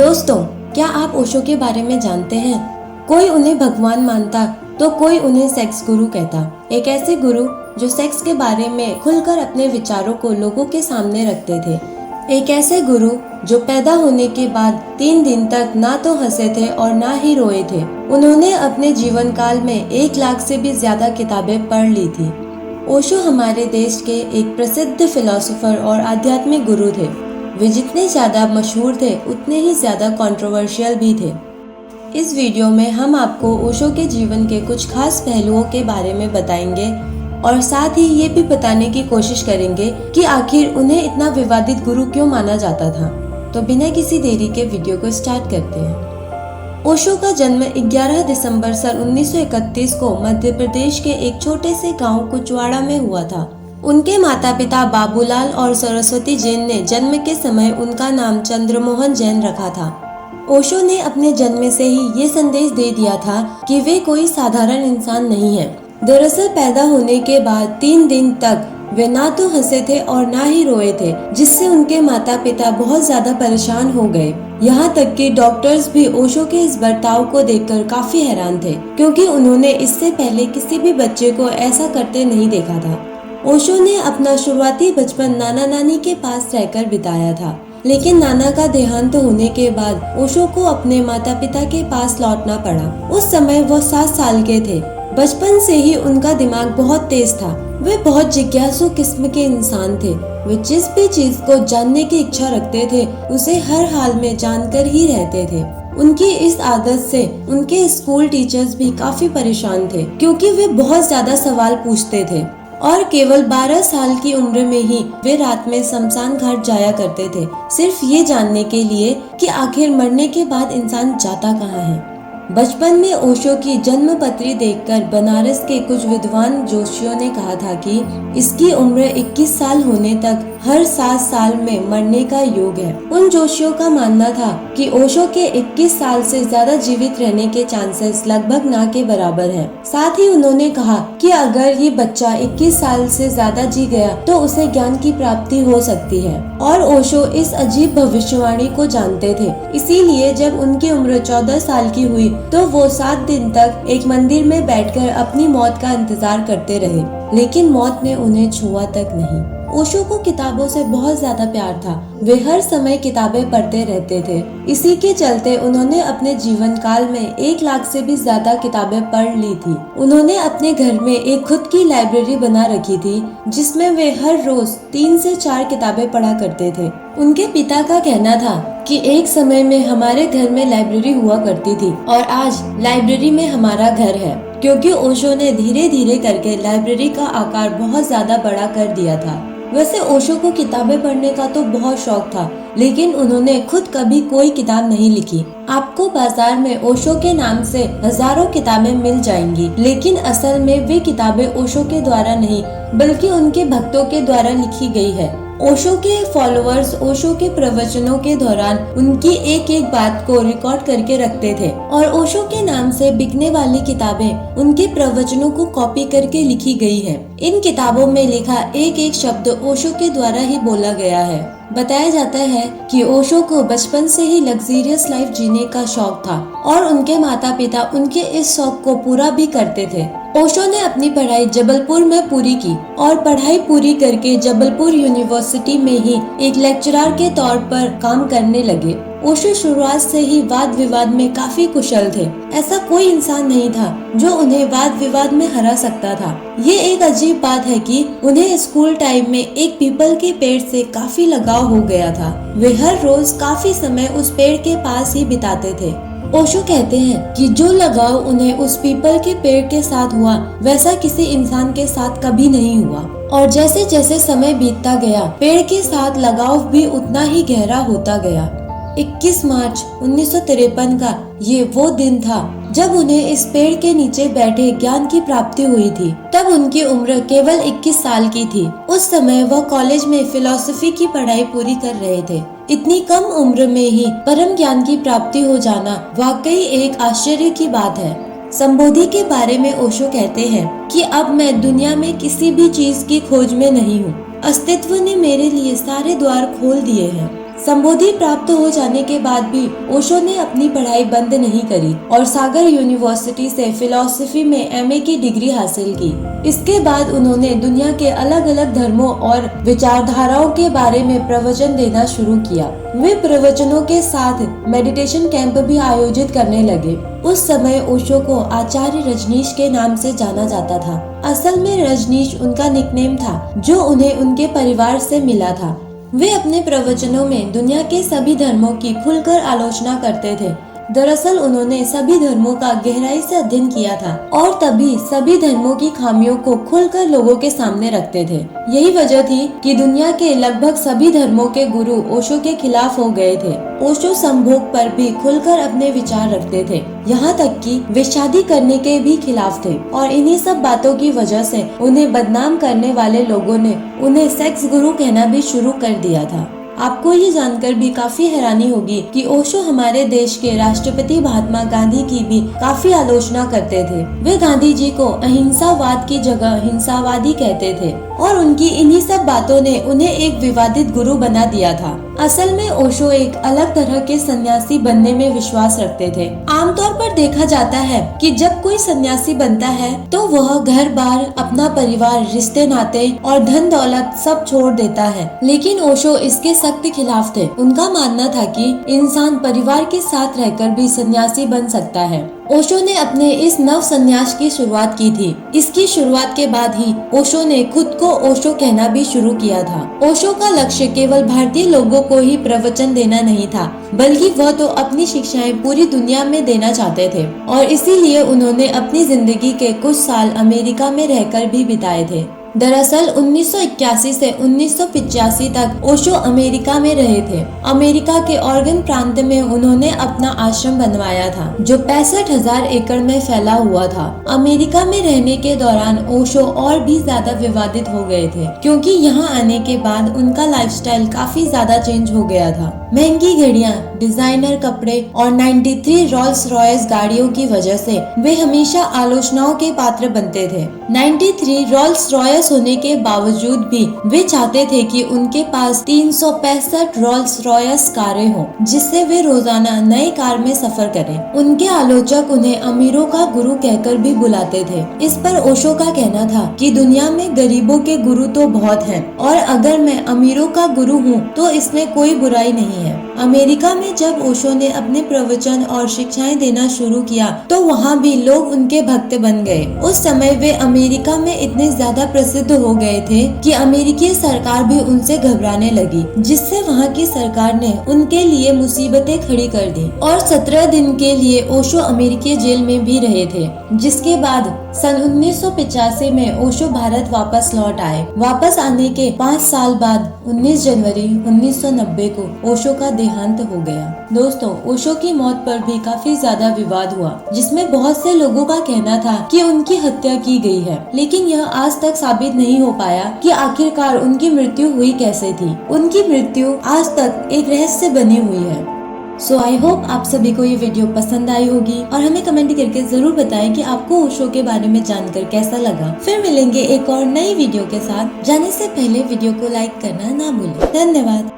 दोस्तों, क्या आप ओशो के बारे में जानते हैं? कोई उन्हें भगवान मानता तो कोई उन्हें सेक्स गुरु कहता। एक ऐसे गुरु जो सेक्स के बारे में खुलकर अपने विचारों को लोगों के सामने रखते थे। एक ऐसे गुरु जो पैदा होने के बाद 3 दिन तक ना तो हंसे थे और ना ही रोए थे। उन्होंने अपने जीवन काल में 1 लाख से भी ज्यादा किताबें पढ़ ली थी। ओशो हमारे देश के एक प्रसिद्ध फिलोसोफर और आध्यात्मिक गुरु थे। वे जितने ज्यादा मशहूर थे उतने ही ज्यादा कंट्रोवर्शियल भी थे। इस वीडियो में हम आपको ओशो के जीवन के कुछ खास पहलुओं के बारे में बताएंगे और साथ ही ये भी बताने की कोशिश करेंगे कि आखिर उन्हें इतना विवादित गुरु क्यों माना जाता था। तो बिना किसी देरी के वीडियो को स्टार्ट करते हैं। ओशो का जन्म 11 दिसंबर सन 1931 को मध्य प्रदेश के एक छोटे से गांव कुचवाड़ा में हुआ था। उनके माता पिता बाबूलाल और सरस्वती जैन ने जन्म के समय उनका नाम चंद्रमोहन जैन रखा था। ओशो ने अपने जन्म से ही ये संदेश दे दिया था कि वे कोई साधारण इंसान नहीं है। दरअसल पैदा होने के बाद 3 दिन तक वे ना तो हंसे थे और ना ही रोए थे, जिससे उनके माता पिता बहुत ज्यादा परेशान हो गए। यहाँ तक कि डॉक्टर्स भी ओशो के इस बर्ताव को देखकर काफी हैरान थे, क्योंकि उन्होंने इससे पहले किसी भी बच्चे को ऐसा करते नहीं देखा था। ओशो ने अपना शुरुआती बचपन नाना नानी के पास रहकर बिताया था, लेकिन नाना का देहांत होने के बाद ओशो को अपने माता पिता के पास लौटना पड़ा। उस समय वो 7 साल के थे। बचपन से ही उनका दिमाग बहुत तेज था। वे बहुत जिज्ञासु किस्म के इंसान थे। वे जिस भी चीज को जानने की इच्छा रखते थे उसे हर हाल में जानकर ही रहते थे। उनकी इस आदत से उनके स्कूल टीचर्स भी काफी परेशान थे, क्योंकि वे बहुत ज्यादा सवाल पूछते थे और केवल 12 साल की उम्र में ही वे रात में शमशान घाट जाया करते थे, सिर्फ ये जानने के लिए कि आखिर मरने के बाद इंसान जाता कहाँ है। बचपन में ओशो की जन्म पत्री देखकर बनारस के कुछ विद्वान जोशियों ने कहा था कि इसकी उम्र 21 साल होने तक हर 7 साल में मरने का योग है। उन जोशियों का मानना था कि ओशो के 21 साल से ज्यादा जीवित रहने के चांसेस लगभग ना के बराबर हैं। साथ ही उन्होंने कहा कि अगर ये बच्चा 21 साल से ज्यादा जी गया तो उसे ज्ञान की प्राप्ति हो सकती है, और ओशो इस अजीब भविष्यवाणी को जानते थे। इसीलिए जब उनकी उम्र 14 साल की हुई तो वो 7 दिन तक एक मंदिर में बैठकर अपनी मौत का इंतजार करते रहे, लेकिन मौत ने उन्हें छुआ तक नहीं। ओशो को किताबों से बहुत ज्यादा प्यार था। वे हर समय किताबें पढ़ते रहते थे। इसी के चलते उन्होंने अपने जीवन काल में 1 लाख से भी ज्यादा किताबें पढ़ ली थी। उन्होंने अपने घर में एक खुद की लाइब्रेरी बना रखी थी, जिसमें वे हर रोज 3 से 4 किताबें पढ़ा करते थे। उनके पिता का कहना था कि एक समय में हमारे घर में लाइब्रेरी हुआ करती थी और आज लाइब्रेरी में हमारा घर है, क्योंकि ओशो ने धीरे धीरे करके लाइब्रेरी का आकार बहुत ज्यादा बड़ा कर दिया था। वैसे ओशो को किताबें पढ़ने का तो बहुत शौक था, लेकिन उन्होंने खुद कभी कोई किताब नहीं लिखी। आपको बाजार में ओशो के नाम से हजारों किताबें मिल जाएंगी, लेकिन असल में वे किताबें ओशो के द्वारा नहीं बल्कि उनके भक्तों के द्वारा लिखी गई है। ओशो के फॉलोअर्स ओशो के प्रवचनों के दौरान उनकी एक एक बात को रिकॉर्ड करके रखते थे, और ओशो के नाम से बिकने वाली किताबें उनके प्रवचनों को कॉपी करके लिखी गई है। इन किताबों में लिखा एक एक शब्द ओशो के द्वारा ही बोला गया है। बताया जाता है कि ओशो को बचपन से ही लग्जरियस लाइफ जीने का शौक था और उनके माता पिता उनके इस शौक को पूरा भी करते थे। ओशो ने अपनी पढ़ाई जबलपुर में पूरी की और पढ़ाई पूरी करके जबलपुर यूनिवर्सिटी में ही एक लेक्चरर के तौर पर काम करने लगे। ओशो शुरुआत से ही वाद विवाद में काफी कुशल थे। ऐसा कोई इंसान नहीं था जो उन्हें वाद विवाद में हरा सकता था। ये एक अजीब बात है कि उन्हें स्कूल टाइम में एक पीपल के पेड़ से काफी लगाव हो गया था। वे हर रोज काफी समय उस पेड़ के पास ही बिताते थे। ओशो कहते हैं कि जो लगाव उन्हें उस पीपल के पेड़ के साथ हुआ, वैसा किसी इंसान के साथ कभी नहीं हुआ। और जैसे जैसे समय बीतता गया, पेड़ के साथ लगाव भी उतना ही गहरा होता गया। 21 मार्च 1953 का ये वो दिन था जब उन्हें इस पेड़ के नीचे बैठे ज्ञान की प्राप्ति हुई थी। तब उनकी उम्र केवल 21 साल की थी। उस समय वह कॉलेज में फिलॉसफी की पढ़ाई पूरी कर रहे थे। इतनी कम उम्र में ही परम ज्ञान की प्राप्ति हो जाना वाकई एक आश्चर्य की बात है। संबोधि के बारे में ओशो कहते हैं कि अब मैं दुनिया में किसी भी चीज की खोज में नहीं हूँ। अस्तित्व ने मेरे लिए सारे द्वार खोल दिए हैं। संबोधि प्राप्त हो जाने के बाद भी ओशो ने अपनी पढ़ाई बंद नहीं करी और सागर यूनिवर्सिटी से फिलॉसफी में एमए की डिग्री हासिल की। इसके बाद उन्होंने दुनिया के अलग अलग धर्मों और विचारधाराओं के बारे में प्रवचन देना शुरू किया। वे प्रवचनों के साथ मेडिटेशन कैंप भी आयोजित करने लगे। उस समय ओशो को आचार्य रजनीश के नाम से जाना जाता था। असल में रजनीश उनका निकनेम था जो उन्हें उनके परिवार से मिला था। वे अपने प्रवचनों में दुनिया के सभी धर्मों की खुलकर आलोचना करते थे। दरअसल उन्होंने सभी धर्मों का गहराई से अध्ययन किया था और तभी सभी धर्मों की खामियों को खुलकर लोगों के सामने रखते थे। यही वजह थी कि दुनिया के लगभग सभी धर्मों के गुरु ओशो के खिलाफ हो गए थे। ओशो संभोग पर भी खुलकर अपने विचार रखते थे, यहाँ तक कि वे शादी करने के भी खिलाफ थे और इन्हीं सब बातों की वजह से उन्हें बदनाम करने वाले लोगों ने उन्हें सेक्स गुरु कहना भी शुरू कर दिया था। आपको ये जानकर भी काफी हैरानी होगी कि ओशो हमारे देश के राष्ट्रपति महात्मा गांधी की भी काफी आलोचना करते थे। वे गांधी जी को अहिंसावाद की जगह हिंसावादी कहते थे और उनकी इन्हीं सब बातों ने उन्हें एक विवादित गुरु बना दिया था। असल में ओशो एक अलग तरह के सन्यासी बनने में विश्वास रखते थे। आमतौर पर देखा जाता है कि जब कोई सन्यासी बनता है तो वह घर बार, अपना परिवार, रिश्ते नाते और धन दौलत सब छोड़ देता है, लेकिन ओशो इसके सख्त खिलाफ थे। उनका मानना था कि इंसान परिवार के साथ रहकर भी सन्यासी बन सकता है। ओशो ने अपने इस नव संन्यास की शुरुआत की थी। इसकी शुरुआत के बाद ही ओशो ने खुद को ओशो कहना भी शुरू किया था। ओशो का लक्ष्य केवल भारतीय लोगों को ही प्रवचन देना नहीं था, बल्कि वह तो अपनी शिक्षाएं पूरी दुनिया में देना चाहते थे और इसीलिए उन्होंने अपनी जिंदगी के कुछ साल अमेरिका में रहकर भी बिताए थे। दरअसल 1981 से 1985 तक ओशो अमेरिका में रहे थे। अमेरिका के ऑरेगन प्रांत में उन्होंने अपना आश्रम बनवाया था जो 65,000 एकड़ में फैला हुआ था। अमेरिका में रहने के दौरान ओशो और भी ज्यादा विवादित हो गए थे, क्योंकि यहाँ आने के बाद उनका लाइफस्टाइल काफी ज्यादा चेंज हो गया था। महंगी घड़ियां, डिजाइनर कपड़े और 93 रोल्स रॉयस गाड़ियों की वजह से वे हमेशा आलोचनाओं के पात्र बनते थे। 93 रोल्स रॉयस होने के बावजूद भी वे चाहते थे कि उनके पास 365 रोल्स रॉयस कारें हों, जिससे वे रोजाना नए कार में सफर करें। उनके आलोचक उन्हें अमीरों का गुरु कहकर भी बुलाते थे। इस पर ओशो का कहना था कि दुनिया में गरीबों के गुरु तो बहुत हैं और अगर मैं अमीरों का गुरु हूँ तो इसमें कोई बुराई नहीं है। अमेरिका में जब ओशो ने अपने प्रवचन और शिक्षाएं देना शुरू किया तो वहाँ भी लोग उनके भक्त बन गए। उस समय वे अमेरिका में इतने ज्यादा प्रसिद्ध हो गए थे कि अमेरिकी सरकार भी उनसे घबराने लगी, जिससे वहाँ की सरकार ने उनके लिए मुसीबतें खड़ी कर दी और 17 दिन के लिए ओशो अमेरिकी जेल में भी रहे थे। जिसके बाद सन 1985 में ओशो भारत वापस लौट आए। वापस आने के 5 साल बाद 19 जनवरी 1990 को ओशो का देहांत हो गया। दोस्तों, ओशो की मौत पर भी काफी ज्यादा विवाद हुआ, जिसमें बहुत से लोगों का कहना था कि उनकी हत्या की गई है, लेकिन यह आज तक साबित नहीं हो पाया कि आखिरकार उनकी मृत्यु हुई कैसे थी। उनकी मृत्यु आज तक एक रहस्य बनी हुई है। सो आई होप आप सभी को ये वीडियो पसंद आई होगी और हमें कमेंट करके जरूर बताएं कि आपको ओशो के बारे में जानकर कैसा लगा। फिर मिलेंगे एक और नई वीडियो के साथ। जाने से पहले वीडियो को लाइक करना ना भूलें। धन्यवाद।